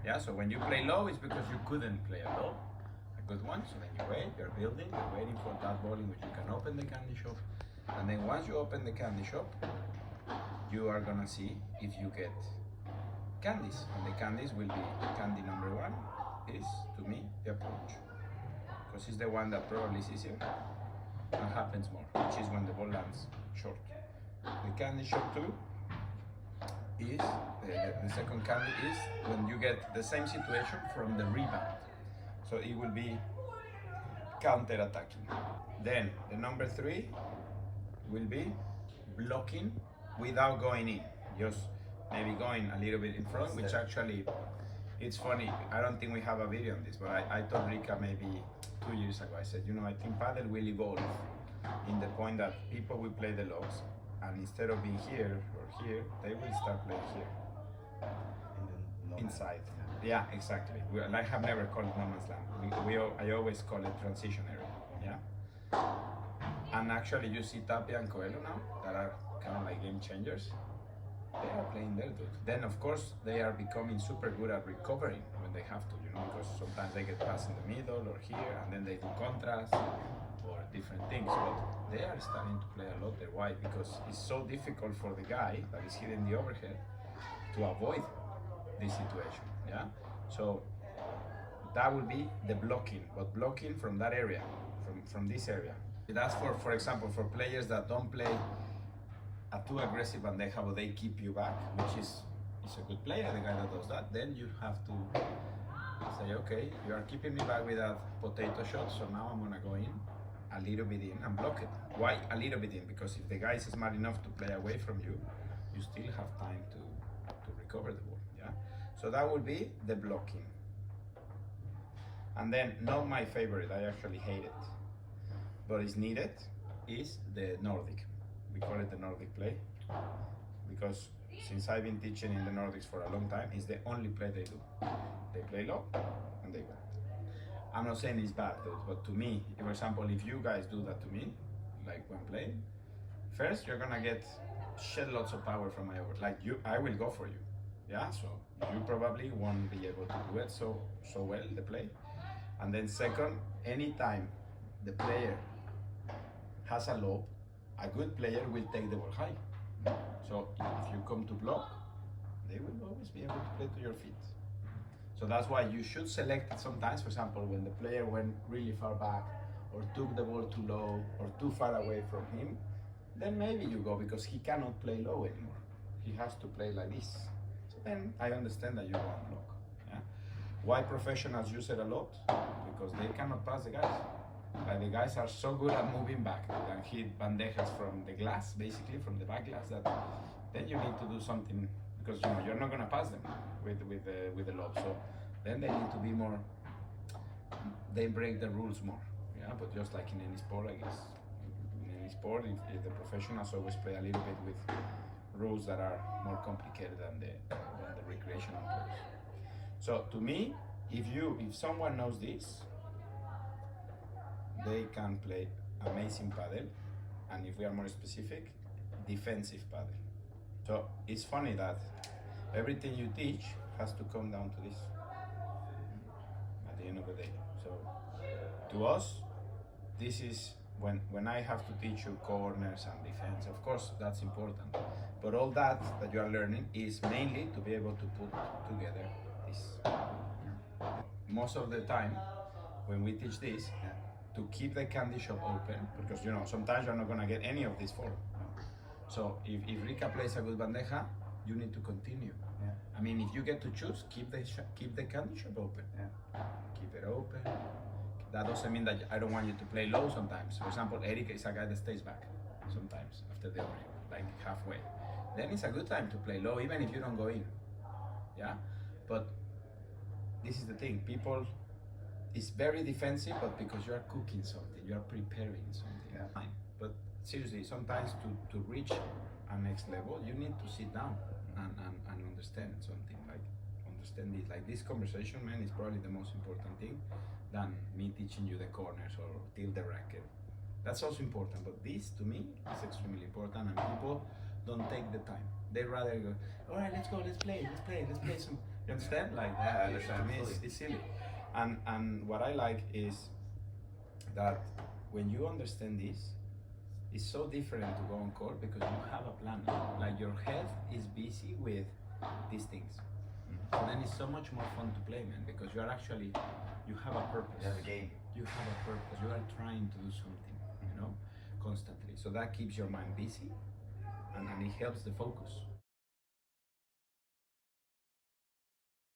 Yeah, so when you play low, it's because you couldn't play a low, a good one. So then you wait, you're building, you're waiting for that ball in which you can open the candy shop. And then once you open the candy shop, you are gonna see if you get candies. And the candies will be candy number one is, to me, the approach. Because it's the one that probably is easier and happens more, which is when the ball lands short. The candy shop two is, the second candy is when you get the same situation from the rebound. So it will be counter-attacking. Then the number three will be blocking without going in, just maybe going a little bit in front, which actually, it's funny, I don't think we have a video on this, but I told Rika maybe 2 years ago, I said, you know, I think PADEL will evolve in the point that people will play the lows, and instead of being here or here, they will start playing here. Inside. Yeah, exactly. I have never called it no man's land. I always call it transition area. Yeah. And actually, you see Tapia and Coelho now that are kind of like game changers. They are playing there, dude. Then, of course, they are becoming super good at recovering when they have to, you know, because sometimes they get passed in the middle or here, and then they do contrast or different things. But they are starting to play a lot there. Why? Because it's so difficult for the guy that is hitting the overhead to avoid this situation. Yeah. So that would be the blocking, but blocking from that area, from this area. That's for example, for players that don't play a too aggressive bandeja, but they keep you back, which is a good player, the guy that does that. Then you have to say, okay, you are keeping me back with that potato shot, so now I'm gonna go in a little bit in and block it. Why a little bit in? Because if the guy is smart enough to play away from you, you still have time to recover the ball. Yeah. So that would be the blocking. And then, not my favorite, I actually hate it, but it's needed, is the Nordic. We call it the Nordic play, because since I've been teaching in the Nordics for a long time, it's the only play they do. They play low and they go. I'm not saying it's bad, dude, but to me, for example, if you guys do that to me, like when playing, first you're gonna get shed lots of power from my over. Like I will go for you. Yeah, so you probably won't be able to do it so well, the play. And then second, anytime the player has a lob, a good player will take the ball high. So if you come to block, they will always be able to play to your feet. So that's why you should select it sometimes. For example, when the player went really far back or took the ball too low or too far away from him, then maybe you go, because he cannot play low anymore. He has to play like this. So then I understand that you go and block. Yeah? Why professionals use it a lot? Because they cannot pass the guys. Like the guys are so good at moving back, they can hit bandejas from the glass, basically from the back glass, that then you need to do something, because you know you're not gonna pass them with the lob. So then they need to be more. They break the rules more. Yeah, but just like in any sport, I guess. In any sport, if the professionals always play a little bit with rules that are more complicated than the recreational players. So to me, if someone knows this, they can play amazing PADEL, and if we are more specific, defensive PADEL. So it's funny that everything you teach has to come down to this at the end of the day. So to us, this is when I have to teach you corners and defense, of course that's important, but all that you are learning is mainly to be able to put together this. Most of the time when we teach this, to keep the candy shop open, because you know sometimes you're not gonna get any of these four. So if Rika plays a good bandeja, you need to continue. Yeah. I mean, if you get to choose, keep the candy shop open. Yeah. Keep it open. That doesn't mean that I don't want you to play low sometimes. For example, Eric is a guy that stays back sometimes after the overhead, like halfway. Then it's a good time to play low, even if you don't go in. Yeah, but this is the thing, people. It's very defensive, but because you are cooking something, you are preparing something. Yeah. But seriously, sometimes to reach a next level, you need to sit down and understand something. Like understand this. Like this conversation, man, is probably the most important thing than me teaching you the corners or tilt the racket. That's also important, but this to me is extremely important, and people don't take the time. They rather go, all right, let's go, let's play some. You understand? Like Yeah, I to understand me, fully. it's silly. And what I like is that when you understand this, it's so different to go on court because you have a plan. Like your head is busy with these things. So then it's so much more fun to play, man, because you are actually, you have a purpose. You have a game. You have a purpose. You are trying to do something, you know, constantly. So that keeps your mind busy, and it helps the focus.